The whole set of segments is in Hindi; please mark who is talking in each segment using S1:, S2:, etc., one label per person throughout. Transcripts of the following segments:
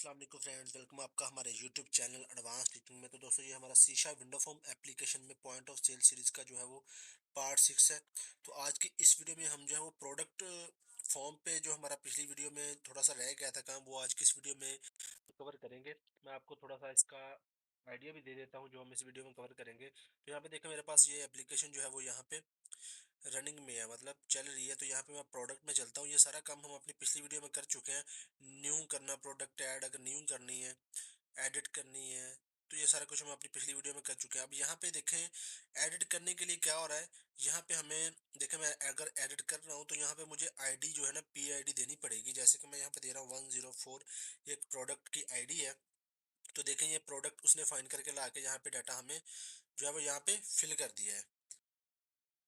S1: अस्सलाम वालेकुम फ्रेंड्स, वेलकम आपका हमारे यूट्यूब चैनल एडवांस टीचिंग में। तो दोस्तों, ये हमारा शीशा विंडो फॉर्म एप्लीकेशन में पॉइंट ऑफ सेल सीरीज का जो है वो पार्ट 6 है। तो आज की इस वीडियो में हम जो है वो प्रोडक्ट फॉर्म पे जो हमारा पिछली वीडियो में थोड़ा सा रह गया था काम, वो आज की इस वीडियो में कवर करेंगे। मैं आपको थोड़ा सा इसका आइडिया भी दे देता हूँ जो हम इस वीडियो में कवर करेंगे। तो यहाँ पे देखें, मेरे पास ये एप्लीकेशन जो है वो यहाँ पे रनिंग में है, मतलब चल रही है। तो यहाँ पे मैं प्रोडक्ट में चलता हूँ। ये सारा काम हम अपनी पिछली वीडियो में कर चुके हैं। न्यू करना, प्रोडक्ट ऐड अगर न्यू करनी है, एडिट करनी है, तो ये सारा कुछ हम अपनी पिछली वीडियो में कर चुके हैं। अब यहाँ पे देखें, एडिट करने के लिए क्या हो रहा है। यहाँ पे हमें देखें, मैं अगर एडिट कर रहा हूँ तो यहाँ पे मुझे आईडी जो है ना, पी आई डी देनी पड़ेगी। जैसे कि मैं यहाँ पे दे रहा हूँ 104, ये एक प्रोडक्ट की आईडी है। तो देखें, ये प्रोडक्ट उसने फाइंड करके ला के यहाँ पे डाटा हमें जो है वो यहाँ पे फिल कर दिया है।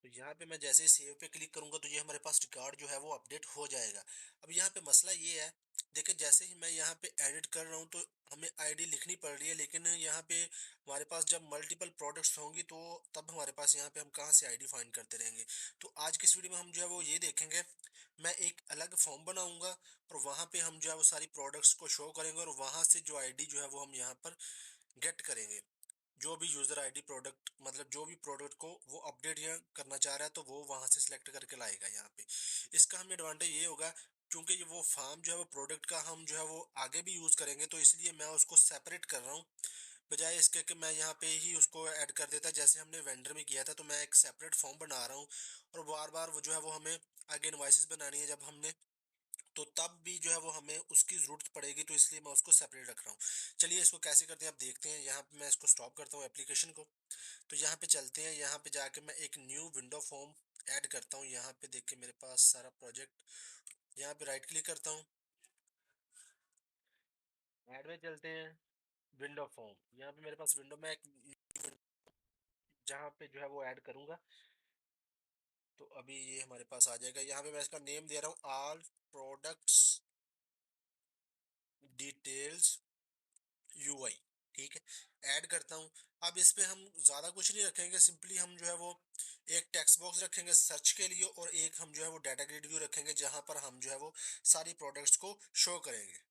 S1: तो यहाँ पे मैं जैसे ही सेव पे क्लिक करूंगा तो ये हमारे पास रिकॉर्ड जो है वो अपडेट हो जाएगा। अब यहाँ पे मसला ये है, देखिए जैसे ही मैं यहाँ पे एडिट कर रहा हूँ तो हमें आईडी लिखनी पड़ रही है, लेकिन यहाँ पे हमारे पास जब मल्टीपल प्रोडक्ट्स होंगी तो तब हमारे पास यहाँ पे हम कहाँ से आईडी फाइंड करते रहेंगे। तो आज की इस वीडियो में हम जो है वो ये देखेंगे। मैं एक अलग फॉर्म बनाऊंगा और वहाँ पे हम जो है वो सारी प्रोडक्ट्स को शो करेंगे और वहाँ से जो आईडी जो है वो हम यहाँ पर गेट करेंगे। जो भी यूजर आईडी प्रोडक्ट, मतलब जो भी प्रोडक्ट को वो अपडेट या करना चाह रहा है तो वो वहां से सिलेक्ट करके लाएगा यहाँ पे। इसका हमें एडवांटेज ये होगा, क्योंकि ये वो फार्म जो है वो प्रोडक्ट का हम जो है वो आगे भी यूज करेंगे, तो इसलिए मैं उसको सेपरेट कर रहा हूँ। बजाय इसके कि मैं यहाँ पे ही उसको ऐड कर देता जैसे हमने वेंडर में किया था। तो मैं एक सेपरेट फॉर्म बना रहा हूँ और बार बार वो जो है वो हमें आगे इनवॉइसेस बनानी है जब हमने, तो तब भी जो है वो हमें उसकी ज़रूरत पड़ेगी, तो इसलिए मैं उसको सेपरेट रख रहा हूँ। चलिए इसको कैसे करते हैं आप देखते हैं। यहाँ पे मैं इसको स्टॉप करता हूँ एप्लीकेशन को। तो यहाँ पे चलते हैं, यहाँ पे जाके मैं एक न्यू विंडो फॉर्म ऐड करता हूँ। यहाँ पे देख के मेरे पास सारा प्रोजेक्ट, यहाँ पे राइट क्लिक करता हूँ, ऐड में चलते हैं, विंडो फॉर्म। यहाँ पे मेरे पास विंडो में एक जहाँ पे जो है वो ऐड करूँगा, तो अभी ये हमारे पास आ जाएगा। यहाँ पे मैं इसका नेम दे रहा हूँ ऑल प्रोडक्ट्स डिटेल्स यूआई। ठीक है, ऐड करता हूँ। अब इस पे हम ज़्यादा कुछ नहीं रखेंगे, सिंपली हम जो है वो एक टेक्स्ट बॉक्स रखेंगे सर्च के लिए और एक हम जो है वो डाटा ग्रिड व्यू रखेंगे जहाँ पर हम जो है वो सारी प्रोडक्ट्स को शो करेंगे।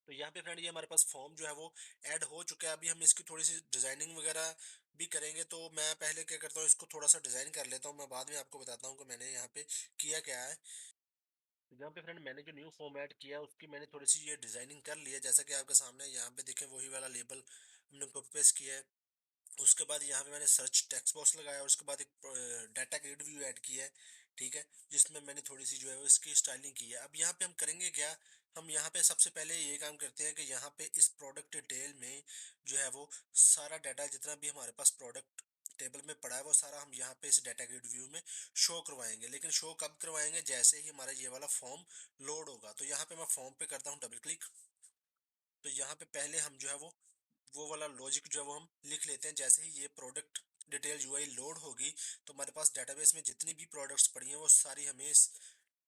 S1: तो यहाँ पे फ्रेंड, ये हमारे पास फॉर्म जो है वो ऐड हो चुका है। अभी हम इसकी थोड़ी सी डिजाइनिंग वगैरह भी करेंगे। तो मैं पहले क्या करता हूँ, इसको थोड़ा सा डिजाइन कर लेता हूँ, मैं बाद में आपको बताता हूँ कि मैंने यहाँ पे किया क्या है। तो यहाँ पे फ्रेंड, मैंने जो न्यू फॉर्म ऐड किया उसकी मैंने थोड़ी सी ये डिजाइनिंग कर ली है, जैसा कि आपके सामने यहाँ पे देखें वही वाला लेबल हमने कॉपी पेस्ट किया है। उसके बाद यहाँ पे मैंने सर्च टेक्स्ट बॉक्स लगाया और उसके बाद एक डाटा ग्रिड व्यू ऐड किया है। ठीक है, जिसमें मैंने थोड़ी सी जो है वो इसकी स्टाइलिंग की है। अब यहाँ पे हम करेंगे क्या, हम यहाँ पे सबसे पहले ये काम करते हैं कि यहाँ पे इस प्रोडक्ट डिटेल में जो है वो सारा डाटा जितना भी हमारे पास प्रोडक्ट टेबल में पड़ा है वो सारा हम यहाँ पे इस डाटा ग्रिड व्यू में शो करवाएंगे। लेकिन शो कब करवाएंगे, जैसे ही हमारा ये वाला फॉर्म लोड होगा। तो यहाँ पे मैं फॉर्म पे करता हूँ डबल क्लिक। तो यहाँ पे पहले हम जो है वो वाला लॉजिक जो है वो हम लिख लेते हैं। जैसे ही ये प्रोडक्ट डिटेल यूआई लोड होगी तो हमारे पास डेटाबेस में जितनी भी प्रोडक्ट्स पड़ी हैं वो सारी हमें इस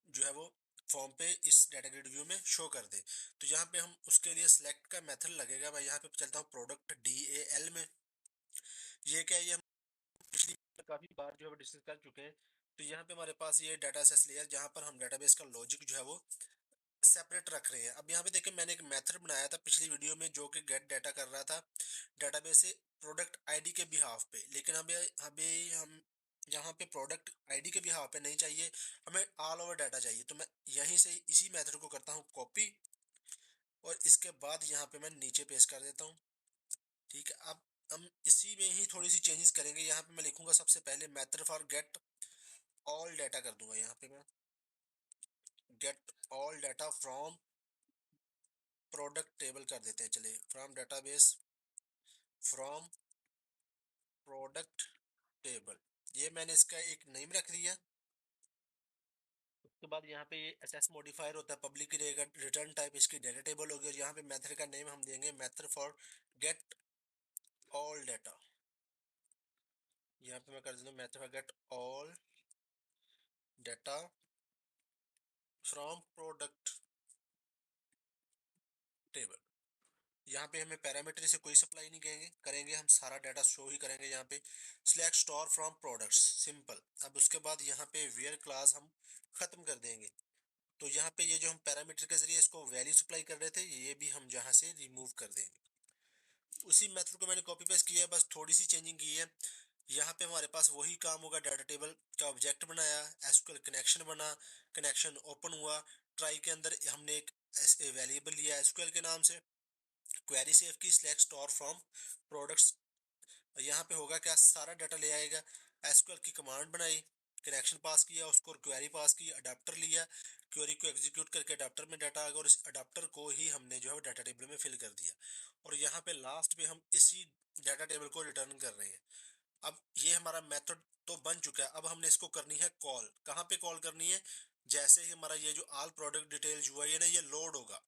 S1: जो है वो फॉर्म पे इस डाटा ग्रिड व्यू में शो कर दे। तो यहाँ पे हम उसके लिए सिलेक्ट का मेथड लगेगा। मैं यहाँ पे चलता हूँ प्रोडक्ट DAL में। ये क्या है, ये हम पिछली काफी बार जो है डिस्कस कर चुके हैं। तो यहाँ पे हमारे पास ये डाटा सेस लेयर जहाँ पर हम डाटाबेस का लॉजिक जो है वो सेपरेट रख रहे हैं। अब यहाँ पे देखिए, मैंने एक मेथड बनाया था पिछली वीडियो में जो कि गेट डाटा कर रहा था डेटाबेस से प्रोडक्ट आईडी के बिहाफ पे। लेकिन हमें अभी हम यहाँ पे प्रोडक्ट आईडी के बिहाफ पे नहीं चाहिए, हमें ऑल ओवर डाटा चाहिए। तो मैं यहीं से इसी मेथड को करता हूँ कॉपी और इसके बाद यहाँ पे मैं नीचे पेस्ट कर देता हूँ। ठीक है, अब हम इसी में ही थोड़ी सी चेंजेस करेंगे। यहाँ पे मैं लिखूंगा सबसे पहले method for get all data कर दूंगा। यहाँ पे मैं get all data from product table कर देते हैं। चलिए, from database from product table, ये मैंने इसका एक नेम रख दिया। उसके बाद यहाँ पे ये एसएस मॉडिफायर होता है, पब्लिक की रहेगा, रिटर्न टाइप इसकी डाटा टेबल होगी और यहाँ पे मेथड का नेम हम देंगे method for get all data. यहाँ पे मैं कर देता हूँ method for get all data from product table. यहाँ पे हमें पैरामीटर से कोई सप्लाई नहीं करेंगे करेंगे हम सारा डाटा शो ही करेंगे। यहाँ पे select store from products, simple. अब उसके बाद यहाँ पे वेयर क्लास हम खत्म कर देंगे। तो यहाँ पे ये जो हम पैरामीटर के जरिए इसको वैल्यू सप्लाई कर रहे थे, ये भी हम यहाँ से रिमूव कर देंगे। उसी मेथड को मैंने कॉपी पेस्ट किया है, बस थोड़ी सी चेंजिंग की है। यहाँ पे हमारे पास वही काम होगा, डाटा टेबल का ऑब्जेक्ट बनाया, एसक्यूएल कनेक्शन बना, कनेक्शन ओपन हुआ, ट्राई के अंदर हमने एक वेरिएबल लिया एसक्यूएल के नाम से, क्वेरी सेव की, सिलेक्ट स्टोर फ्रॉम प्रोडक्ट्स। यहाँ पे होगा क्या, सारा डाटा ले आएगा। एसक्यूएल की कमांड बनाई, कनेक्शन पास किया, उसको क्वेरी पास की, अडाप्टर लिया, क्वेरी को एग्जीक्यूट करके अडाप्टर में डाटा आ गया, और इस अडाप्टर को ही हमने जो है डाटा टेबल में फिल कर दिया। और यहाँ पे लास्ट पे हम इसी डाटा टेबल को रिटर्न कर रहे हैं। अब ये हमारा मेथड तो बन चुका है, अब हमने इसको करनी है कॉल। कहाँ पे कॉल करनी है, जैसे ही हमारा ये जो ऑल प्रोडक्ट डिटेल यूआई है ना, ये लोड होगा,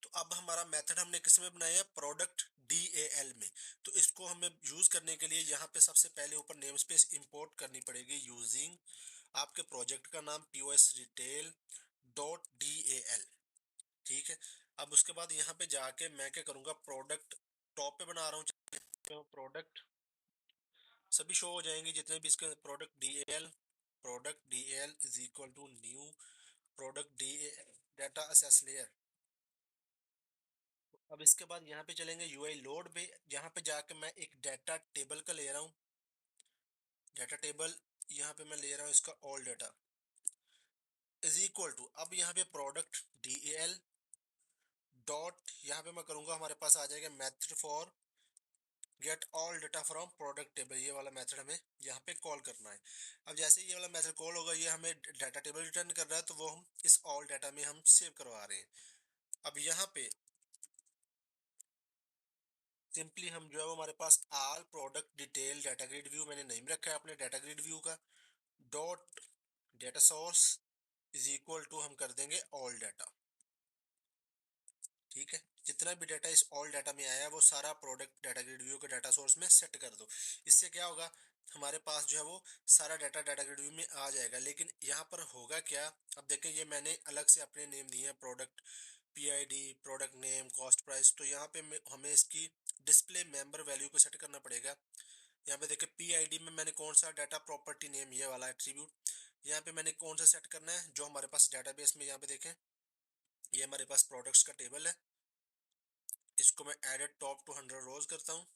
S1: तो अब हमारा मेथड हमने किस में बनाया है, प्रोडक्ट DAL में। तो इसको हमें यूज करने के लिए यहाँ पे सबसे पहले ऊपर नेम स्पेस इंपोर्ट करनी पड़ेगी यूजिंग आपके प्रोजेक्ट का नाम POS Retail .DAL। ठीक है, अब उसके बाद यहाँ पे जाके मैं क्या करूँगा, प्रोडक्ट टॉप पे बना रहा हूँ, प्रोडक्ट सभी शो हो जाएंगे जितने भी इसके product D L is equal to new product DAL data access layer. अब इसके बाद यहाँ पे चलेंगे यूआई लोड पे, यहाँ पे जाके मैं एक डाटा टेबल का ले रहा हूँ, डाटा टेबल यहाँ पे मैं ले रहा हूँ इसका all data is equal to, अब यहाँ पे प्रोडक्ट DAL डॉट, यहाँ पे मैं करूँगा, हमारे पास आ जाएगा method for get all data from product table. ये वाला मेथड हमें यहाँ पे कॉल करना है। अब जैसे ये वाला मेथड कॉल होगा, ये हमें डाटा टेबल रिटर्न कर रहा है, तो वो हम इस ऑल डाटा में हम सेव करवा रहे हैं। अब यहाँ पे सिंपली हम जो है वो हमारे पास all product detail data grid view मैंने नेम रखा है अपने डाटा ग्रिड व्यू का, dot data source is equal to हम कर देंगे ऑल डाटा। ठीक है, जितना भी डाटा इस ऑल डाटा में आया है वो सारा प्रोडक्ट डाटा ग्रिड व्यू के डाटा सोर्स में सेट कर दो। इससे क्या होगा, हमारे पास जो है वो सारा डाटा डाटा ग्रिड व्यू में आ जाएगा। लेकिन यहाँ पर होगा क्या, अब देखें ये मैंने अलग से अपने नेम दिए हैं, product PID, product name, cost price. तो यहाँ पे हमें इसकी डिस्प्ले मेंबर वैल्यू को सेट करना पड़ेगा। यहाँ पे देखें PID में मैंने कौन सा डाटा प्रॉपर्टी नेम, ये वाला एट्रीब्यूट यहाँ पे मैंने कौन सा सेट करना है, जो हमारे पास डाटाबेस में, यहाँ पे देखें ये हमारे पास प्रोडक्ट्स का टेबल है, इसको मैं एडेड टॉप टू 100 रोज करता हूँ।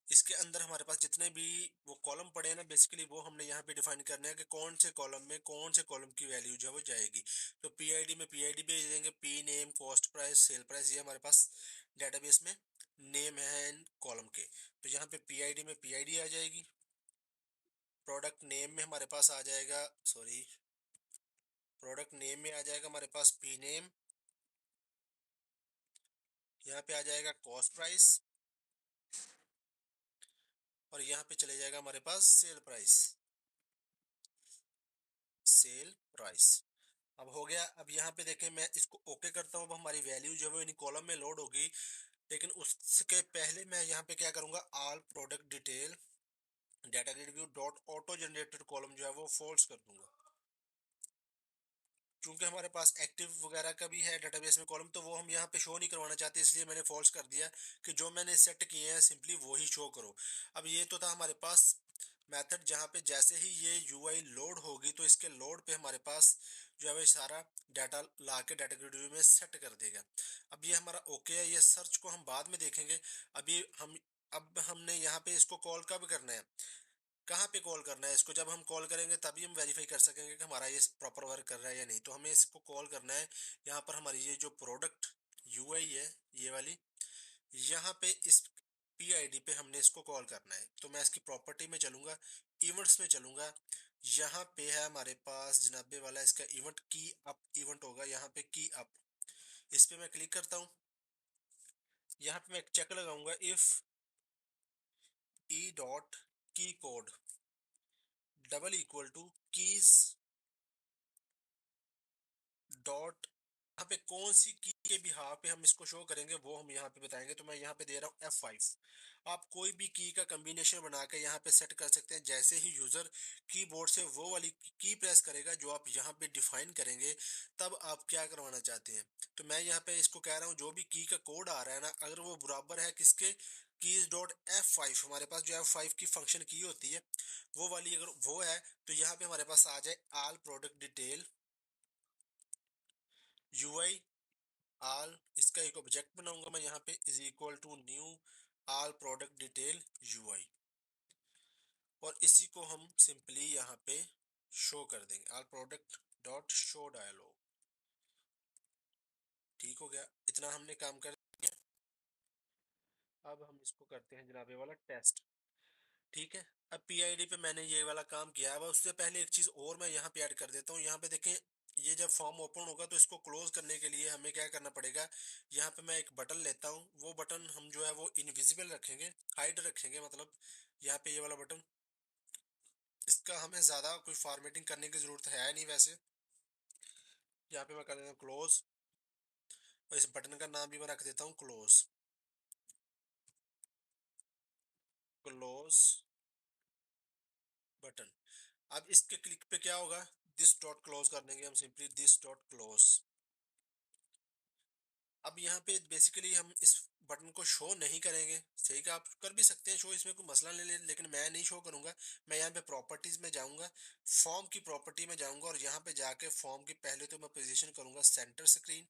S1: इसके अंदर हमारे पास जितने भी वो कॉलम पड़े हैं ना, बेसिकली वो हमने यहाँ पे डिफाइन करना है कि कौन से कॉलम में कौन से कॉलम की वैल्यू जो है वो जाएगी। तो PID में PID भेज देंगे, P name, cost price, sale price, ये हमारे पास डेटाबेस में नेम है इन कॉलम के। तो यहाँ पे PID में PID आ जाएगी, प्रोडक्ट नेम में हमारे पास आ जाएगा, सॉरी, प्रोडक्ट नेम में आ जाएगा हमारे पास P नेम, यहाँ पे आ जाएगा कॉस्ट प्राइस, और यहाँ पे चले जाएगा हमारे पास सेल प्राइस, सेल प्राइस। अब हो गया। अब यहाँ पे देखें मैं इसको ओके करता हूँ, अब हमारी वैल्यू जो है वो इन कॉलम में लोड होगी। लेकिन उसके पहले मैं यहाँ पे क्या करूँगा, all product detail data grid view dot auto generated column जो है वो फॉल्स कर दूंगा। क्योंकि हमारे पास एक्टिव वगैरह का भी है डेटाबेस में कॉलम, तो वो हम यहाँ पे शो नहीं करवाना चाहते, इसलिए मैंने फॉल्स कर दिया कि जो मैंने सेट किए हैं सिंपली वो ही शो करो। अब ये तो था हमारे पास मेथड, जहाँ पे जैसे ही ये यूआई लोड होगी तो इसके लोड पे हमारे पास जो है वो सारा डाटा ला के डाटा ग्रिड व्यू में सेट कर देगा। अब ये हमारा ओके है, ये सर्च को हम बाद में देखेंगे। अभी हम अब हमने यहाँ पे इसको कॉल कब करना है, कहाँ पे कॉल करना है इसको, जब हम कॉल करेंगे तभी हम वेरीफाई कर सकेंगे कि हमारा ये प्रॉपर वर्क कर रहा है या नहीं। तो हमें इसको कॉल करना है, यहाँ पर हमारी ये जो प्रोडक्ट यूआई है ये वाली, यहाँ पे इस PID पे हमने इसको कॉल करना है। तो मैं इसकी प्रॉपर्टी में चलूंगा, इवेंट्स में चलूंगा, यहाँ पे है हमारे पास जनाबे वाला इसका इवेंट की अप इवेंट होगा, यहाँ पे की अप, इस पे मैं क्लिक करता हूँ। यहाँ पे मैं एक चेक लगाऊंगा, इफ ई डॉट की code double equal two keys dot, यहाँ पे कौन सी की के बिहाफ पे हम इसको शो करेंगे वो हम यहाँ पे बताएंगे। तो मैं यहाँ पे दे रहा हूँ F5। आप कोई भी की का कॉम्बिनेशन बना के यहाँ पे सेट कर सकते हैं। जैसे ही यूजर कीबोर्ड से वो वाली की प्रेस करेगा जो आप यहाँ पे डिफाइन करेंगे, तब आप क्या करवाना चाहते हैं। तो मैं यहाँ पे इसको कह रहा हूँ जो भी की का कोड आ रहा है ना, अगर वो बराबर है किसके, कीज डॉट F5 हमारे पास जो F5 की फंक्शन की होती है वो वाली अगर वो है तो यहाँ पे हमारे पास आ जाए all product detail UI all, इसका एक ऑब्जेक्ट बनाऊंगा मैं यहाँ पे is equal to new all product detail UI, और इसी को हम सिंपली यहाँ पे शो कर देंगे all product dot show dialog. ठीक हो गया, इतना हमने काम कर दिया। अब हम इसको करते हैं जनाब ये वाला टेस्ट। ठीक है, अब पीआईडी पे मैंने ये वाला काम किया है। उससे पहले एक चीज और मैं यहाँ पे ऐड कर देता हूँ। यहाँ पे देखें, ये जब फॉर्म ओपन होगा तो इसको क्लोज करने के लिए हमें क्या करना पड़ेगा, यहाँ पे मैं एक बटन लेता हूँ। वो बटन हम जो है वो इनविजिबल रखेंगे, हाइड रखेंगे, मतलब यहाँ पे ये वाला बटन, इसका हमें ज्यादा कोई फॉर्मेटिंग करने की जरूरत है नहीं वैसे। यहाँ पे मैं कर देता हूँ क्लोज, और इस बटन का नाम भी मैं रख देता हूँ क्लोज, क्लोज बटन। अब इसके क्लिक पे क्या होगा, दिस डॉट क्लोज कर देंगे हम सिंपली, दिस डॉट क्लोज। अब यहाँ पे बेसिकली हम इस बटन को शो नहीं करेंगे, सही का आप कर भी सकते हैं शो, इसमें कोई मसला नहीं, लेकिन मैं नहीं शो करूंगा। मैं यहाँ पे प्रॉपर्टीज में जाऊंगा, फॉर्म की प्रॉपर्टी में जाऊंगा, और यहाँ पे जाके फॉर्म की पहले तो मैं पोजीशन करूंगा सेंटर स्क्रीन।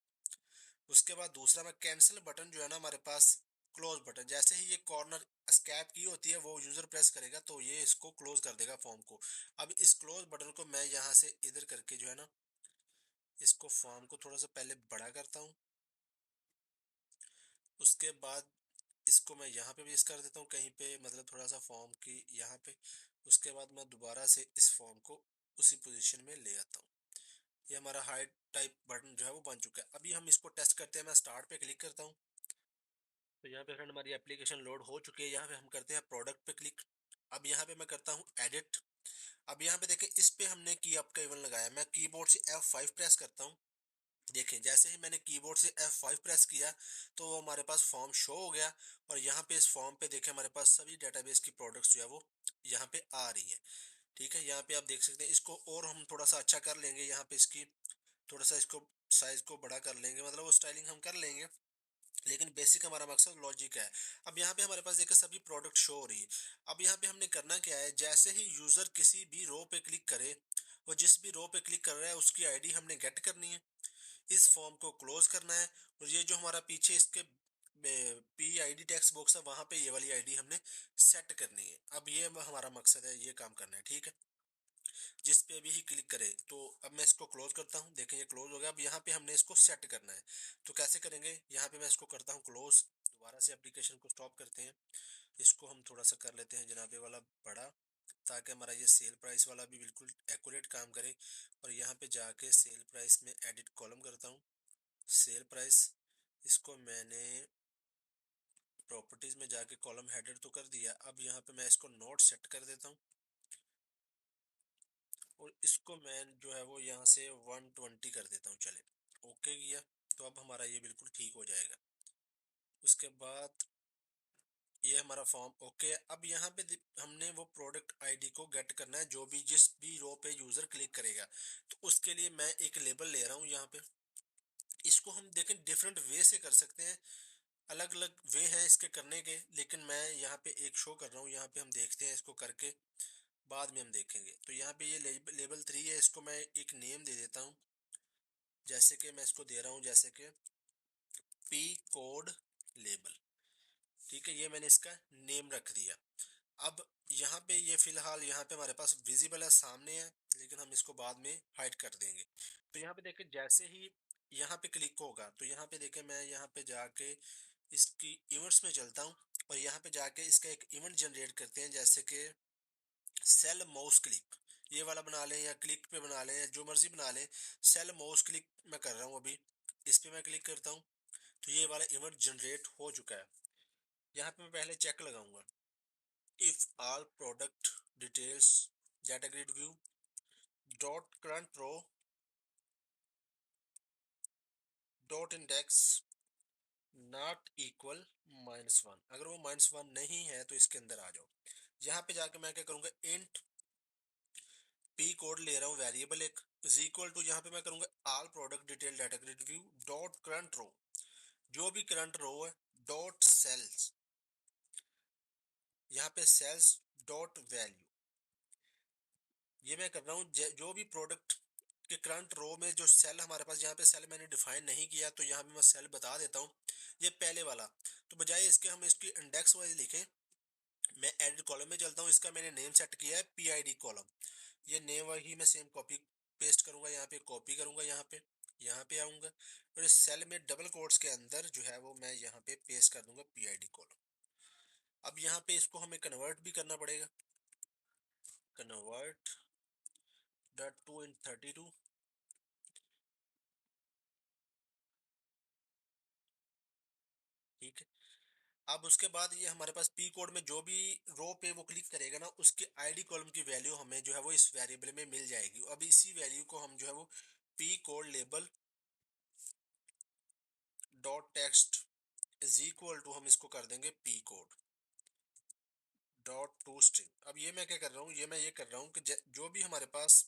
S1: उसके बाद दूसरा मैं कैंसिल बटन जो है ना हमारे पास, क्लोज बटन, जैसे ही ये कॉर्नर स्कैप की होती है वो यूजर प्रेस करेगा तो ये इसको क्लोज कर देगा फॉर्म को। अब इस क्लोज बटन को मैं यहाँ से इधर करके जो है ना, इसको फॉर्म को थोड़ा सा पहले बड़ा करता हूँ। उसके बाद इसको मैं यहाँ पे भी इस कर देता हूँ कहीं पे, मतलब थोड़ा सा फॉर्म की यहाँ पे। उसके बाद मैं दोबारा से इस फॉर्म को उसी पोजीशन में ले आता हूँ। ये हमारा हाइड टाइप बटन जो है वो बन चुका है। अभी हम इसको टेस्ट करते हैं। मैं स्टार्ट पे क्लिक करता हूँ, तो यहाँ पे फ्रेंड हमारी एप्लीकेशन लोड हो चुकी है। यहाँ पे हम करते हैं प्रोडक्ट पे क्लिक। अब यहाँ पे मैं करता हूँ एडिट। अब यहाँ पे देखें, इस पे हमने की अप का इवन लगाया। मैं कीबोर्ड से F5 प्रेस करता हूँ। देखें, जैसे ही मैंने कीबोर्ड से F5 प्रेस किया तो वो हमारे पास फॉर्म शो हो गया, और यहाँ पे इस फॉर्म पे देखें हमारे पास सभी डेटाबेस की प्रोडक्ट्स जो है वो यहाँ पे आ रही है। ठीक है, यहाँ पे आप देख सकते हैं। इसको और हम थोड़ा सा अच्छा कर लेंगे, यहाँ पे इसकी थोड़ा सा इसको साइज को बड़ा कर लेंगे, मतलब वो स्टाइलिंग हम कर लेंगे, लेकिन बेसिक हमारा मकसद लॉजिक है। अब यहाँ पे हमारे पास देखिए सभी प्रोडक्ट शो हो रही है। अब यहाँ पे हमने करना क्या है, जैसे ही यूजर किसी भी रो पे क्लिक करे, वो जिस भी रो पे क्लिक कर रहा है उसकी आईडी हमने गेट करनी है, इस फॉर्म को क्लोज करना है, और ये जो हमारा पीछे इसके पी आईडी टेक्स्ट बॉक्स है वहां पे ये वाली आईडी हमने सेट करनी है। अब ये हमारा मकसद है, ये काम करना है। ठीक है, जिस पे भी ही क्लिक करे। तो अब मैं इसको क्लोज करता हूँ, देखें ये क्लोज हो गया। अब यहाँ पे हमने इसको सेट करना है, तो कैसे करेंगे, यहाँ पे मैं इसको करता हूँ क्लोज, दोबारा से एप्लीकेशन को स्टॉप करते हैं। इसको हम थोड़ा सा कर लेते हैं जनाबे वाला बड़ा, ताकि हमारा ये सेल प्राइस वाला भी बिल्कुल एक्यूरेट काम करे। और यहाँ पे जाके सेल प्राइस में एडिट कॉलम करता हूँ, सेल प्राइस, इसको मैंने प्रॉपर्टीज में जाके कॉलम हेडर तो कर दिया। अब यहाँ पे मैं इसको नोट सेट कर देता हूँ, और इसको मैं जो है वो यहाँ से 120 कर देता हूँ। चले, ओके किया, तो अब हमारा ये बिल्कुल ठीक हो जाएगा। उसके बाद ये हमारा फॉर्म ओके है। अब यहाँ पे हमने वो प्रोडक्ट आईडी को गेट करना है, जो भी जिस भी रो पे यूजर क्लिक करेगा। तो उसके लिए मैं एक लेबल ले रहा हूँ यहाँ पे। इसको हम देखें डिफरेंट वे से कर सकते हैं, अलग अलग वे हैं इसके करने के, लेकिन मैं यहाँ पे एक शो कर रहा हूँ। यहाँ पे हम देखते हैं इसको करके, बाद में हम देखेंगे। तो यहाँ पे ये लेबल 3 है, इसको मैं एक नेम दे देता हूँ। जैसे कि मैं इसको दे रहा हूँ, जैसे कि पी कोड लेबल। ठीक है, ये मैंने इसका नेम रख दिया। अब यहाँ पे ये फिलहाल यहाँ पे हमारे पास विजिबल है, सामने है, लेकिन हम इसको बाद में हाइड कर देंगे। तो यहाँ पे देखें, जैसे ही यहाँ पे क्लिक होगा तो यहाँ पे देखें, मैं यहाँ पे जाके इसकी इवेंट्स में चलता हूँ, और यहाँ पे जाके इसका एक इवेंट जनरेट करते हैं, जैसे कि सेल माउस क्लिक, ये वाला बना लें, या क्लिक पे बना लें, या जो मर्जी बना लें। सेल माउस क्लिक मैं कर रहा हूँ अभी, इस पे मैं क्लिक करता हूँ, तो ये वाला इवेंट जनरेट हो चुका है। यहाँ पे मैं पहले चेक लगाऊंगा, if all product details data grid view dot current row dot index not equal -1, अगर वो -1 नहीं है तो इसके अंदर आ जाओ। यहाँ पे जाके मैं क्या करूंगा, इंट पी कोड ले रहा हूँ वेरिएबल एक, इज इक्वल टू, यहाँ पे मैं करूंगा all product detail data grid view dot current row, जो भी करंट रो है, डॉट सेल्स यहाँ पे सेल्स डॉट वैल्यू, ये मैं कर रहा हूँ जो भी प्रोडक्ट के करंट रो में जो सेल हमारे पास, यहाँ पे सेल मैंने डिफाइन नहीं किया तो यहाँ पे मैं सेल बता देता हूँ। ये पहले वाला, तो बजाय इसके हम इसकी इंडेक्स वाइज लिखें, मैं एडिट कॉलम में चलता हूँ, इसका मैंने नेम सेट किया है PID कॉलम। ये नेम वही मैं सेम कॉपी पेस्ट करूंगा, यहाँ पे कॉपी करूंगा, यहाँ पे आऊंगा और इस सेल में डबल कोट्स के अंदर जो है वो मैं यहाँ पे पेस्ट कर दूंगा PID कॉलम। अब यहाँ पे इसको हमें कन्वर्ट भी करना पड़ेगा, कन्वर्ट डॉट टू इन 32, ठीक है। अब उसके बाद ये हमारे पास पी कोड में जो भी रो पे वो क्लिक करेगा ना, उसके आईडी कॉलम की वैल्यू हमें जो है वो इस वेरिएबल में मिल जाएगी। अब इसी वैल्यू को हम जो है वो P code label dot text is equal to, हम इसको कर देंगे P code dot to string. अब ये मैं क्या कर रहा हूँ, ये मैं ये कर रहा हूँ कि जो भी हमारे पास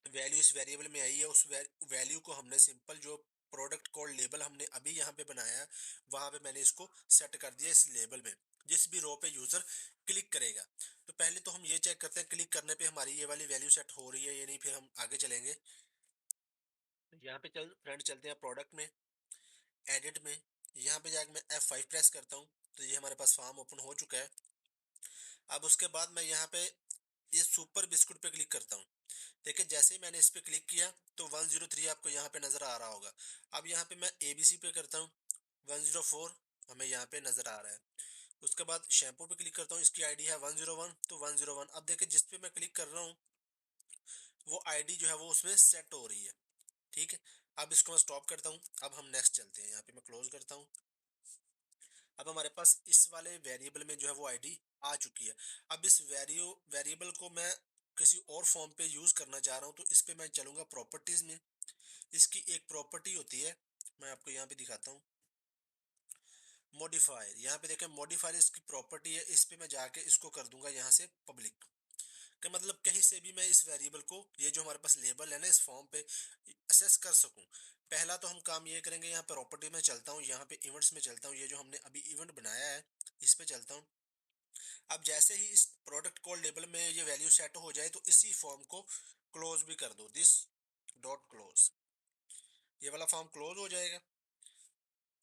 S1: वैल्यू इस वेरिएबल में आई है, उस वैल्यू को हमने सिंपल जो प्रोडक्ट कोड लेबल हमने अभी यहाँ पे बनाया है, वहां पे मैंने इसको सेट कर दिया इस लेबल में, जिस भी रो पे यूजर क्लिक करेगा। तो पहले तो हम ये चेक करते हैं क्लिक करने पे हमारी ये वाली वैल्यू सेट हो रही है या नहीं, फिर हम आगे चलेंगे। यहाँ पे फ्रेंड चलते हैं प्रोडक्ट में, एडिट में, यहाँ पे जाकर मैं F5 प्रेस करता हूँ तो ये हमारे पास फॉर्म ओपन हो चुका है। अब उसके बाद मैं यहाँ पे ये सुपर बिस्कुट पे क्लिक करता हूँ। देखिए जैसे ही मैंने इस पे क्लिक किया तो 103 आपको यहाँ पे नजर आ रहा होगा। अब यहाँ पे मैं ABC पे करता हूँ, 104 हमें यहाँ पे नजर आ रहा है। उसके बाद शैम्पू पे क्लिक करता हूँ, इसकी आईडी है 101, तो 101। अब देखिए जिस पे मैं क्लिक कर रहा हूँ वो आईडी जो है वो उसमें सेट हो रही है, ठीक है। अब इसको मैं स्टॉप करता हूँ। अब हम नेक्स्ट चलते हैं, यहाँ पे मैं क्लोज करता हूँ। अब हमारे पास इस वाले वेरिएबल में जो है वो आईडी आ चुकी है। अब इस वेरिएबल को मैं किसी और फॉर्म पे यूज करना चाह रहा हूँ, तो इस पे मैं चलूंगा प्रॉपर्टीज में। इसकी एक प्रॉपर्टी होती है, मैं आपको यहाँ पे दिखाता हूँ, मॉडिफायर। यहाँ पे देखें मॉडिफायर इसकी प्रॉपर्टी है, इस पे मैं जाके इसको कर दूंगा यहाँ से पब्लिक, का मतलब कहीं से भी मैं इस वेरिएबल को, ये जो हमारे पास लेबल है ना इस फॉर्म पे, असेस कर सकूं। पहला तो हम काम ये करेंगे, यहाँ पे प्रॉपर्टी में चलता हूँ, यहाँ पे इवेंट्स में चलता हूँ, ये जो हमने अभी इवेंट बनाया है इस पे चलता हूँ। अब जैसे ही इस प्रोडक्ट कोड लेबल में ये वैल्यू सेट हो जाए तो इसी फॉर्म को क्लोज भी कर दो, दिस डॉट क्लोज, ये वाला फॉर्म क्लोज हो जाएगा।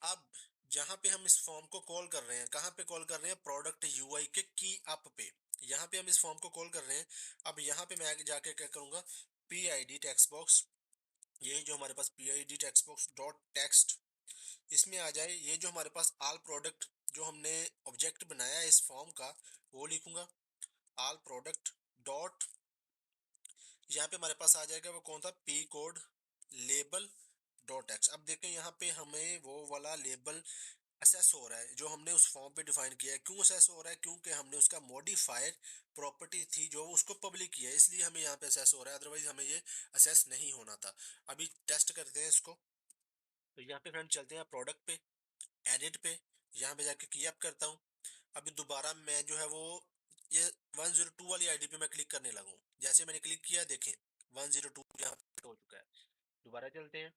S1: अब जहां पे हम इस फॉर्म को कॉल कर रहे हैं, कहां पे कॉल कर रहे हैं, प्रोडक्ट यूआई के की अप पे, यहाँ पे हम इस फॉर्म को कॉल कर रहे हैं। अब यहाँ पे मैं आगे जाके क्या करूंगा, PID टेक्स्ट बॉक्स, ये जो हमारे पास PID text box dot text, इसमें आ जाए ये जो हमारे पास ऑल प्रोडक्ट जो हमने ऑब्जेक्ट बनाया है इस फॉर्म का, वो लिखूंगा ऑल प्रोडक्ट डॉट, यहाँ पे हमारे पास आ जाएगा वो कौन था, P code label dot x. अब देखें यहाँ पे हमें वो वाला लेबल असेस हो रहा है जो हमने उस फॉर्म पे डिफाइन किया है। क्यों असेस हो रहा है, क्योंकि हमने उसका मॉडिफायर प्रॉपर्टी थी जो उसको पब्लिक किया है, इसलिए हमें यहाँ पे असेस हो रहा है, अदरवाइज हमें ये असेस नहीं होना था। अभी टेस्ट करते हैं इसको। तो यहाँ पे फ्रेंड चलते हैं प्रोडक्ट पे, एडिट पे, यहाँ पे जाके की अप करता हूँ। अभी दोबारा मैं जो है वो ये 102 वाली आईडी पे मैं क्लिक करने लगा हूँ। जैसे मैंने क्लिक किया देखें 102 यहाँ पे हो चुका है। दोबारा चलते हैं।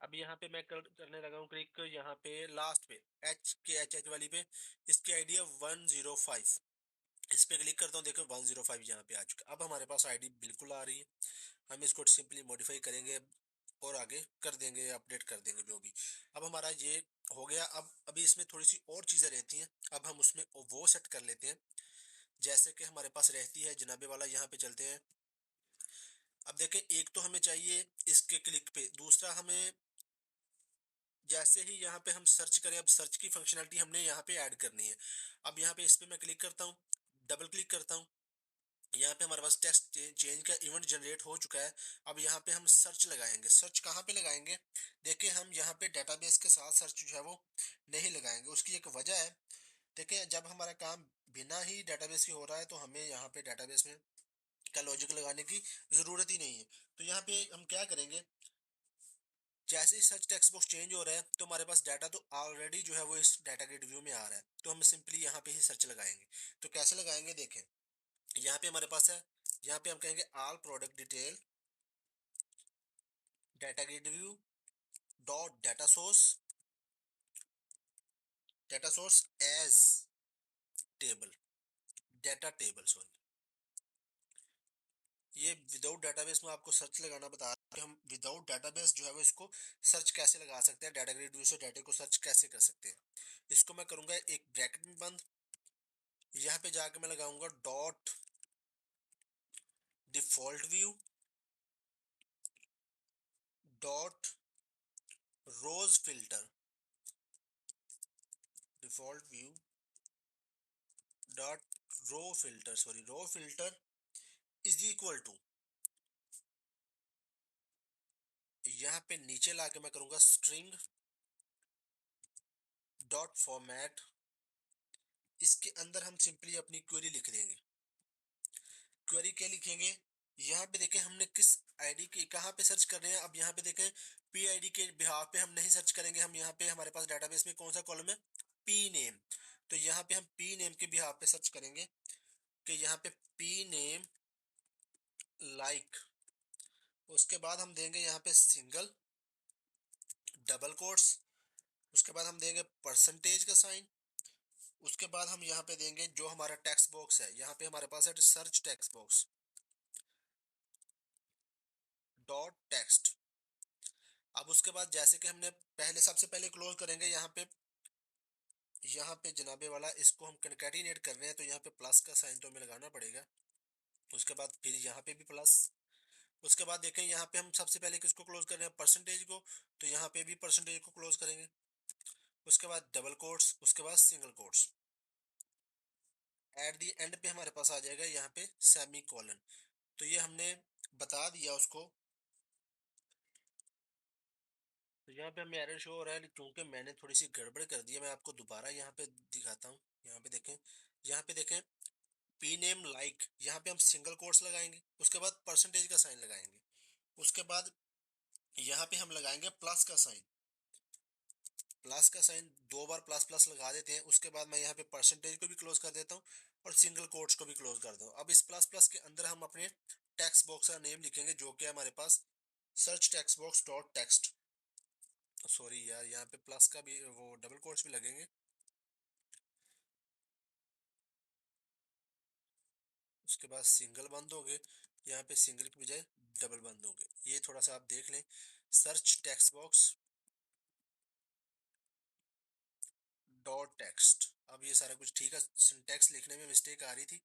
S1: अब यहाँ पे मैं करने लगा हूँ क्लिक, यहाँ पे लास्ट पे HKHH वाली पे, इसकी आईडी है 105, इस पे क्लिक करता हूँ, देखो 105 यहाँ पे आ चुका है। अब हमारे पास आईडी बिल्कुल आ रही है, हम इसको सिंपली मॉडिफाई करेंगे और आगे कर देंगे, अपडेट कर देंगे जो भी। अब हमारा ये हो गया। अब अभी इसमें थोड़ी सी और चीजें रहती हैं, अब हम उसमें वो सेट कर लेते हैं। जैसे कि हमारे पास रहती है जनाबे वाला, यहाँ पे चलते हैं। अब देखें एक तो हमें चाहिए इसके क्लिक पे, दूसरा हमें जैसे ही यहाँ पे हम सर्च करें, अब सर्च की फंक्शनलिटी हमने यहाँ पे ऐड करनी है। अब यहाँ पे इस पे मैं क्लिक करता हूँ, डबल क्लिक करता हूँ, यहाँ पे हमारे पास टेक्स्ट चेंज का इवेंट जनरेट हो चुका है। अब यहाँ पे हम सर्च लगाएंगे, सर्च कहाँ पे लगाएंगे, देखिए हम यहाँ पे डेटाबेस के साथ सर्च जो है वो नहीं लगाएंगे। उसकी एक वजह है, देखिए जब हमारा काम बिना ही डेटाबेस के हो रहा है तो हमें यहाँ पे डेटाबेस में का लॉजिक लगाने की जरूरत ही नहीं है। तो यहाँ पे हम क्या करेंगे, जैसे ही सर्च टेक्स्ट बॉक्स चेंज हो रहा है तो हमारे पास डाटा तो ऑलरेडी जो है वो इस डाटा गेट व्यू में आ रहा है, तो हम सिंपली यहाँ पे ही सर्च लगाएंगे। तो कैसे लगाएंगे देखें, यहाँ पे हमारे पास है, यहाँ पे हम कहेंगे all product detail data grid view dot data source data source as table, data table sorry. ये विदाउट डेटाबेस में आपको सर्च लगाना बता रहा है कि हम विदाउट डेटाबेस जो है वो इसको सर्च कैसे लगा सकते हैं, डाटा ग्रिड से डाटा को सर्च कैसे कर सकते हैं। इसको मैं करूंगा एक ब्रैकेट में बंद, यहाँ पे जाके मैं लगाऊंगा dot default view dot rows filter, default view dot row filter is equal to, यहाँ पे नीचे लाके मैं करूंगा स्ट्रिंग डॉट फॉर्मेट, इसके अंदर हम सिंपली अपनी क्वेरी लिख देंगे। क्वेरी क्या लिखेंगे, यहाँ पे देखें हमने किस आईडी की कहाँ पे सर्च कर रहे हैं। अब यहाँ पे देखें पी आईडी के बिहाफ पे हम नहीं सर्च करेंगे, हम यहाँ पे हमारे पास डेटाबेस में कौन सा कॉलम है, पी नेम। तो यहाँ पे हम पी नेम के बिहाफ पे सर्च करेंगे कि यहाँ पे पी नेम लाइक, उसके बाद हम देंगे यहाँ पे सिंगल डबल कोट्स, उसके बाद हम देंगे परसेंटेज का साइन, उसके बाद हम यहाँ पे देंगे जो हमारा टेक्स्ट बॉक्स है, यहाँ पे हमारे पास है search text box dot text. अब उसके बाद जैसे कि हमने पहले सबसे पहले क्लोज करेंगे यहाँ पे जनाबे वाला इसको हम कंकैटिनेट कर रहे हैं, तो यहाँ पे प्लस का साइन तो हमें लगाना पड़ेगा। उसके बाद फिर यहाँ पे भी प्लस, उसके बाद देखें यहाँ पे हम सबसे पहले किसको क्लोज कर रहे हैं, परसेंटेज को, तो यहाँ पे भी परसेंटेज को क्लोज करेंगे। उसके बाद डबल कोट्स, उसके बाद single quotes, at the and पे हमारे पास आ जाएगा यहाँ पे सेमी कॉलन। तो ये हमने बता दिया उसको। तो यहाँ पे हमें एरर शो हो रहा है क्योंकि मैंने थोड़ी सी गड़बड़ कर दी है। मैं आपको दोबारा यहाँ पे दिखाता हूँ। यहाँ पे देखें, यहाँ पे देखें पी नेम लाइक, यहाँ पे हम सिंगल कोट्स लगाएंगे, उसके बाद परसेंटेज का साइन लगाएंगे, उसके बाद यहाँ पे हम लगाएंगे प्लस का साइन, प्लस का साइन दो बार प्लस प्लस लगा देते हैं। उसके बाद मैं यहाँ पे परसेंटेज को भी क्लोज कर देता हूँ और सिंगल कोट्स को भी क्लोज कर दूँ। अब इस प्लस प्लस के अंदर हम अपने टेक्स्ट बॉक्स का नेम लिखेंगे जो कि हमारे पास search text box dot text. Sorry यार, यहाँ पे प्लस का भी वो डबल कोट्स भी लगेंगे। उसके बाद सिंगल बंद हो गए, यहाँ पे सिंगल की बजाय डबल बंद हो गए। ये थोड़ा सा आप देख लें, search text box dot text. अब ये सारा कुछ ठीक है, सिंटैक्स लिखने में मिस्टेक आ रही थी,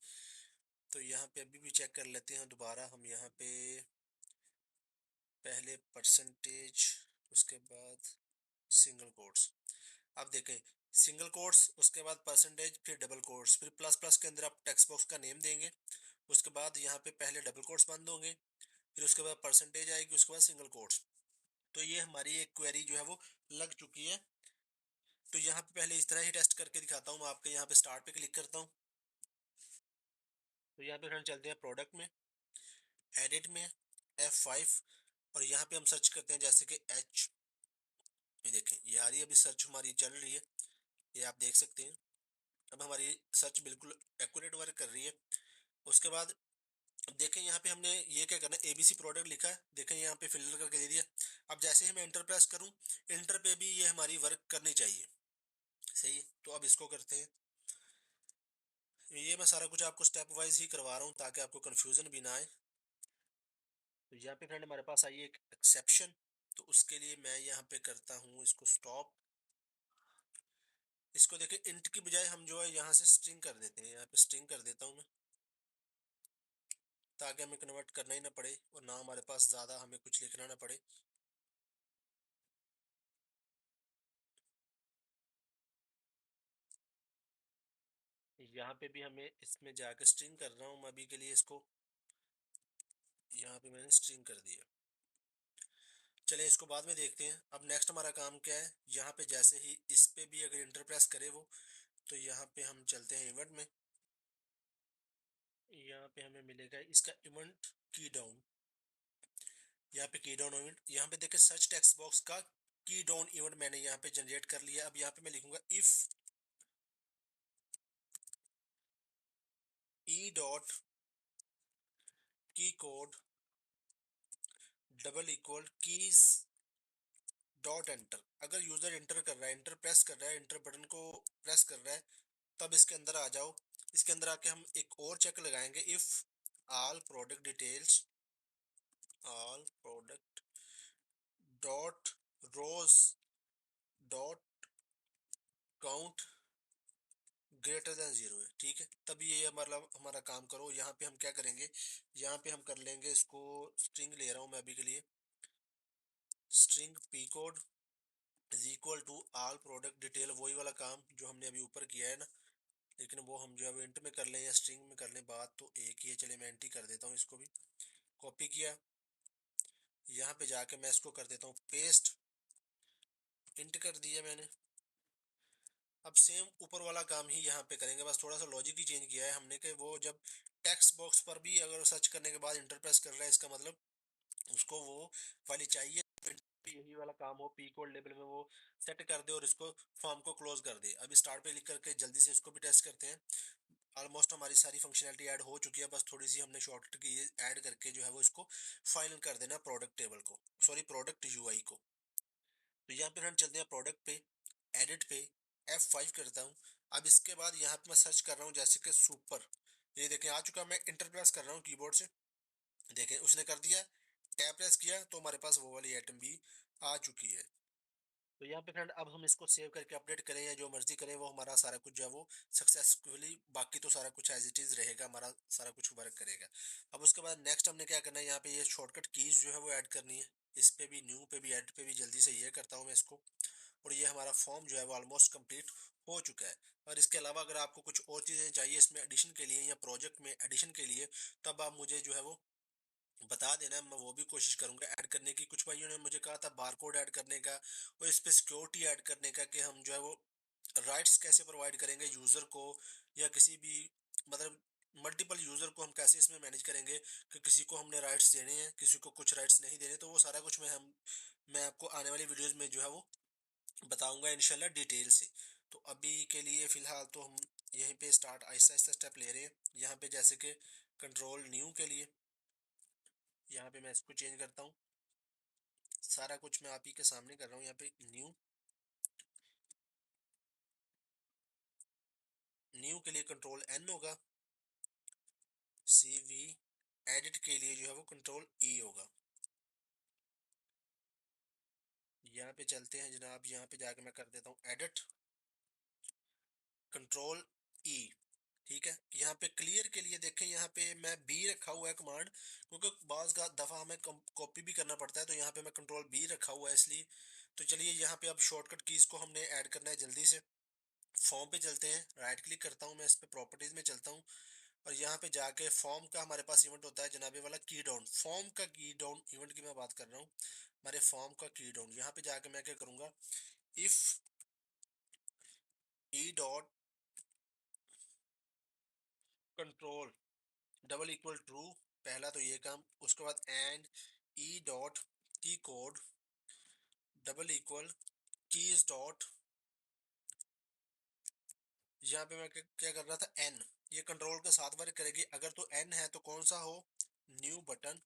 S1: तो यहाँ पे अभी भी चेक कर लेते हैं दोबारा। हम यहाँ पे पहले परसेंटेज, उसके बाद सिंगल कोट्स। अब देखें सिंगल कोट्स, उसके बाद परसेंटेज, फिर डबल कोट्स, फिर प्लस प्लस के अंदर आप टेक्स्ट बॉक्स का नेम देंगे। उसके बाद यहाँ पे पहले डबल कोट्स बंद होंगे, फिर उसके बाद परसेंटेज आएगी, उसके बाद सिंगल कोट्स। तो ये हमारी एक क्वेरी जो है वो लग चुकी है। तो यहाँ पे पहले इस तरह ही टेस्ट करके दिखाता हूँ मैं आपके। यहाँ पे स्टार्ट पे क्लिक करता हूँ, तो यहाँ पे फ्रेंड चलते हैं प्रोडक्ट में, एडिट में F5, और यहाँ पे हम सर्च करते हैं जैसे कि H। ये देखें ये आ रही है, अभी सर्च हमारी चल रही है, ये आप देख सकते हैं। अब हमारी सर्च बिल्कुल एक्यूरेट वर्क कर रही है। उसके बाद देखें यहाँ पे हमने ये क्या करना है, ABC प्रोडक्ट लिखा है, देखें यहाँ पे फिल्टर करके दे दिया। अब जैसे ही मैं इंटर प्रेस करूँ, इंटर पे भी ये हमारी वर्क करनी चाहिए, सही है। तो अब इसको करते हैं, ये मैं सारा कुछ आपको स्टेप वाइज ही करवा रहा हूँ ताकि आपको कंफ्यूजन भी ना आए। तो यहाँ पे फ्रेंड हमारे पास आई एक एक्सेप्शन, तो उसके लिए मैं यहाँ पे करता हूँ इसको स्टॉप। इसको देखें इंट की बजाय हम जो है यहाँ से स्ट्रिंग कर देते हैं, यहाँ पे स्ट्रिंग कर देता हूँ मैं, ताकि हमें कन्वर्ट करना ही ना पड़े और ना हमारे पास ज़्यादा हमें कुछ लिखना ना पड़े। यहाँ पे भी हमें इसमें जाकर स्ट्रिंग कर रहा हूँ मैं अभी के लिए इसको, यहाँ पे मैंने स्ट्रिंग कर दिया। चलिए इसको बाद में देखते हैं। अब नेक्स्ट हमारा काम क्या है, यहाँ पे जैसे ही इस पे भी अगर इंटर प्रेस करे वो, तो यहाँ पे हम चलते हैं इवेंट में। यहाँ पे हमें मिलेगा इसका इवेंट की डाउन, यहाँ पे की डाउन इवेंट, यहाँ पे देखें सर्च टेक्स्ट बॉक्स का की डाउन इवेंट मैंने यहाँ पे जनरेट कर लिया। अब यहाँ पे मैं लिखूंगा इफ ई डॉट की code double equal keys dot enter, अगर यूजर एंटर कर रहा है, एंटर प्रेस कर रहा है, एंटर बटन को प्रेस कर रहा है, तब इसके अंदर आ जाओ। इसके अंदर आके हम एक और चेक लगाएंगे, if all product details, all product dot rows dot count greater than zero है, ठीक है। तभी ये मतलब हमारा काम करो। यहाँ पे हम क्या करेंगे, यहाँ पे हम कर लेंगे इसको, स्ट्रिंग ले रहा हूँ मैं अभी के लिए, string P code is equal to all product detail, वही वाला काम जो हमने अभी ऊपर किया है ना, लेकिन वो हम जो है इंट में कर लें या स्ट्रिंग में कर लें, बात तो एक ही है। चलिए मैं इंट ही कर देता हूँ, इसको भी कॉपी किया, यहाँ पे जाके मैं इसको कर देता हूँ पेस्ट, इंट कर दिया मैंने। अब सेम ऊपर वाला काम ही यहाँ पे करेंगे, बस थोड़ा सा लॉजिक ही चेंज किया है हमने, कि वो जब टेक्स्ट बॉक्स पर भी अगर सर्च करने के बाद इंटर प्रेस कर रहा है, इसका मतलब उसको वो वाली चाहिए, यही वाला काम हो, पी कोड लेवल में वो सेट कर दे और इसको फॉर्म को क्लोज कर दे। अभी स्टार्ट पे क्लिक करके जल्दी से इसको भी टेस्ट करते हैं। ऑलमोस्ट हमारी सारी फंक्शनैलिटी ऐड हो चुकी है, बस थोड़ी सी हमने शॉर्टकट की ऐड करके जो है वो इसको फाइनल कर देना प्रोडक्ट टेबल को, सॉरी प्रोडक्ट यूआई को। तो यहाँ पे फ्रेंड चलते हैं प्रोडक्ट पे, एडिट पे F5 करता हूँ। अब इसके बाद यहाँ पे मैं सर्च कर रहा हूँ जैसे कि सुपर, ये देखें आ चुका, मैं इंटर प्रेस कर रहा हूँ कीबोर्ड से, देखें उसने कर दिया, टैब प्रेस किया तो हमारे पास वो वाली आइटम भी आ चुकी है। तो यहाँ पे फ्रेंड अब हम इसको सेव करके अपडेट करें या जो मर्जी करें, वो हमारा सारा कुछ जो है वो सक्सेसफुली, बाकी तो सारा कुछ एज इट इज रहेगा, हमारा सारा कुछ वर्क करेगा। अब उसके बाद नेक्स्ट हमने क्या करना है, यहाँ पे ये शॉर्टकट कीज जो है वो ऐड करनी है। इस पे भी, न्यू पे भी, एड पे भी जल्दी से ये करता हूँ मैं इसको। और ये हमारा फॉर्म जो है वो ऑलमोस्ट कंप्लीट हो चुका है। और इसके अलावा अगर आपको कुछ और चीज़ें चाहिए इसमें एडिशन के लिए या प्रोजेक्ट में एडिशन के लिए, तब आप मुझे जो है वो बता देना, मैं वो भी कोशिश करूंगा ऐड करने की। कुछ भाइयों ने मुझे कहा था बारकोड ऐड करने का और इस पे सिक्योरिटी ऐड करने का, कि हम जो है वो राइट्स कैसे प्रोवाइड करेंगे यूजर को, या किसी भी मतलब मल्टीपल यूजर को हम कैसे इसमें मैनेज करेंगे, कि किसी को हमने राइट्स देने हैं, किसी को कुछ राइट्स नहीं देने। तो वो सारा कुछ मैं आपको आने वाली वीडियोस में जो है वो बताऊंगा इंशाल्लाह डिटेल से। तो अभी के लिए फिलहाल तो हम यहीं पे स्टार्ट आहिस्ता आहिस्ता स्टेप ले रहे हैं। यहाँ पे जैसे कि कंट्रोल न्यू के लिए, यहाँ पे मैं इसको चेंज करता हूँ, सारा कुछ मैं आप ही के सामने कर रहा हूँ। यहाँ पे न्यू, न्यू के लिए कंट्रोल एन होगा, CV एडिट के लिए जो है वो कंट्रोल E होगा। यहाँ पे चलते हैं जनाब, यहाँ पे जाके मैं कर देता हूँ एडिट, कंट्रोल E, ठीक है। यहाँ पे क्लियर के लिए देखें, यहाँ पे मैं बी रखा हुआ है कमांड, क्योंकि बाज का दफ़ा हमें कॉपी भी करना पड़ता है, तो यहाँ पे मैं कंट्रोल बी रखा हुआ है इसलिए। तो चलिए यहाँ पे अब शॉर्टकट कीज को हमने ऐड करना है जल्दी से। फॉर्म पे चलते हैं, राइट क्लिक करता हूँ मैं, इस पे प्रॉपर्टीज में चलता हूँ, और यहाँ पे जाके फॉर्म का हमारे पास इवेंट होता है जनाबे वाला की डाउन, फॉर्म का की डाउन इवेंट की मैं बात कर रहा हूँ, हमारे फॉर्म का की डाउन। यहाँ पे जाके मैं क्या करूँगा, if E dot control double equal true, पहला तो ये काम, उसके बाद एंड ई डॉट की code double equal keys dot, यहाँ पे मैं क्या कर रहा था, एन, ये कंट्रोल के साथ वर्क करेगी। अगर तो एन है तो कौन सा हो, new button,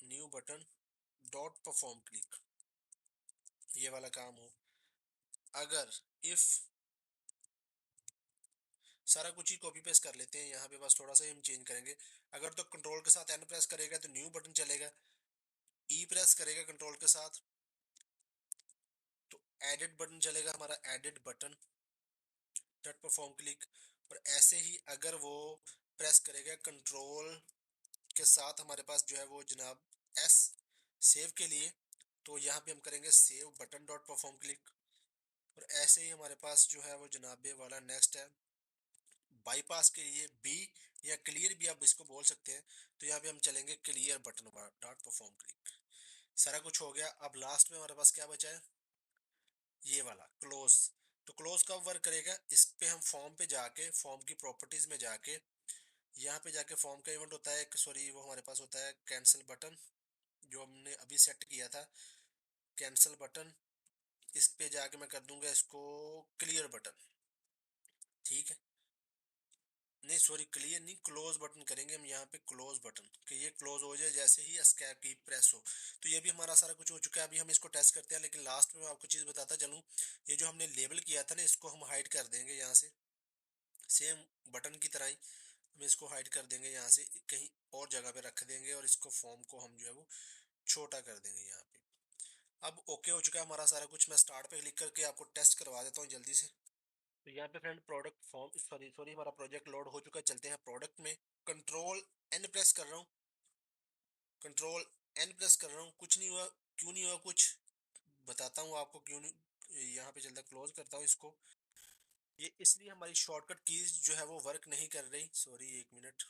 S1: new button dot perform click, ये वाला काम हो। अगर इफ, सारा कुछ ही कॉपी पेस्ट कर लेते हैं, यहाँ पे बस थोड़ा सा हम चेंज करेंगे। अगर तो कंट्रोल के साथ एन प्रेस करेगा तो न्यू बटन चलेगा, ई प्रेस करेगा कंट्रोल के साथ तो एडिट बटन चलेगा, हमारा edit button dot perform click. और ऐसे ही अगर वो प्रेस करेगा कंट्रोल के साथ हमारे पास जो है वो जनाब एस, सेव के लिए, तो यहाँ पे हम करेंगे save button dot perform click. और ऐसे ही हमारे पास जो है वो जनाब ये वाला नेक्स्ट है, बाईपास के लिए बी, या क्लियर भी आप इसको बोल सकते हैं। तो यहाँ पे हम चलेंगे clear button dot perform click. सारा कुछ हो गया। अब लास्ट में हमारे पास क्या बचा है, ये वाला क्लोज। तो क्लोज कब वर्क करेगा, इस पे हम फॉर्म पे जाके, फॉर्म की प्रॉपर्टीज में जाके, यहाँ पे जाके फॉर्म का इवेंट होता है, सॉरी वो हमारे पास होता है कैंसिल बटन, जो हमने अभी सेट किया था, कैंसिल बटन। इस पे जाके मैं कर दूंगा इसको क्लियर बटन, ठीक है। नहीं सॉरी, क्लियर नहीं, क्लोज बटन करेंगे हम यहाँ पे, क्लोज बटन, कि ये क्लोज हो जाए जैसे ही एस्केप की प्रेस हो। तो ये भी हमारा सारा कुछ हो चुका है। अभी हम इसको टेस्ट करते हैं, लेकिन लास्ट में मैं आपको चीज़ बताता चलूँ, ये जो हमने लेबल किया था ना, इसको हम हाइड कर देंगे यहाँ से, सेम बटन की तरह ही हम इसको हाइड कर देंगे यहाँ से, कहीं और जगह पे रख देंगे, और इसको फॉर्म को हम जो है वो छोटा कर देंगे यहाँ पे। अब ओके हो चुका है हमारा सारा कुछ। मैं स्टार्ट पे क्लिक करके आपको टेस्ट करवा देता हूँ जल्दी से। तो यहाँ पे friend product form, sorry sorry, हमारा प्रोजेक्ट लोड हो चुका है। चलते हैं प्रोडक्ट में, कंट्रोल एन प्रेस कर रहा हूँ, कंट्रोल एन प्रेस कर रहा हूँ, कुछ नहीं हुआ। क्यों नहीं हुआ कुछ, बताता हूँ आपको क्यों नहीं। यहाँ पे चलता, क्लोज करता हूँ इसको। ये इसलिए हमारी शॉर्टकट कीज जो है वो वर्क नहीं कर रही, सॉरी एक मिनट,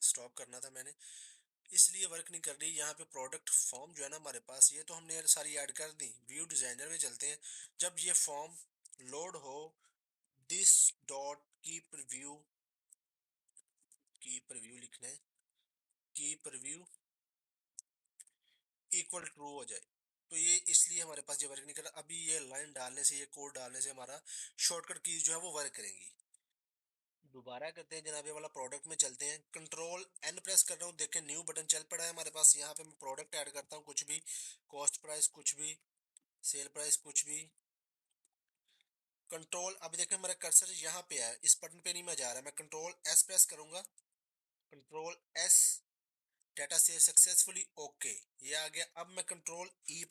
S1: स्टॉप करना था मैंने, इसलिए वर्क नहीं कर रही। यहाँ पे प्रोडक्ट फॉर्म जो है ना हमारे पास, ये तो हमने यार सारी ऐड कर दी। व्यू डिजाइनर में चलते हैं। जब ये फॉर्म लोड हो, दिस डॉट की प्रीव्यू लिखना है, की प्रीव्यू इक्वल ट्रू हो जाए, तो ये इसलिए हमारे पास ये वर्क नहीं कर रहा। अभी ये लाइन डालने से, ये कोड डालने से हमारा शॉर्टकट कीज जो है वो वर्क करेंगी। दोबारा करते हैं जनाब, ये वाला प्रोडक्ट में चलते हैं, कंट्रोल एन प्रेस कर रहा हूँ, देखें न्यू बटन चल पड़ा है हमारे पास। यहाँ पे मैं प्रोडक्ट ऐड करता हूँ, कुछ भी, कॉस्ट प्राइस कुछ भी, सेल प्राइस कुछ भी, कंट्रोल। अब देखें मेरा कर्सर यहाँ पे है, इस बटन पे नहीं मैं जा रहा, मैं कंट्रोल एस प्रेस करूंगा, control S, data save successfully, okay, ये आ गया। अब मैं कंट्रोल ई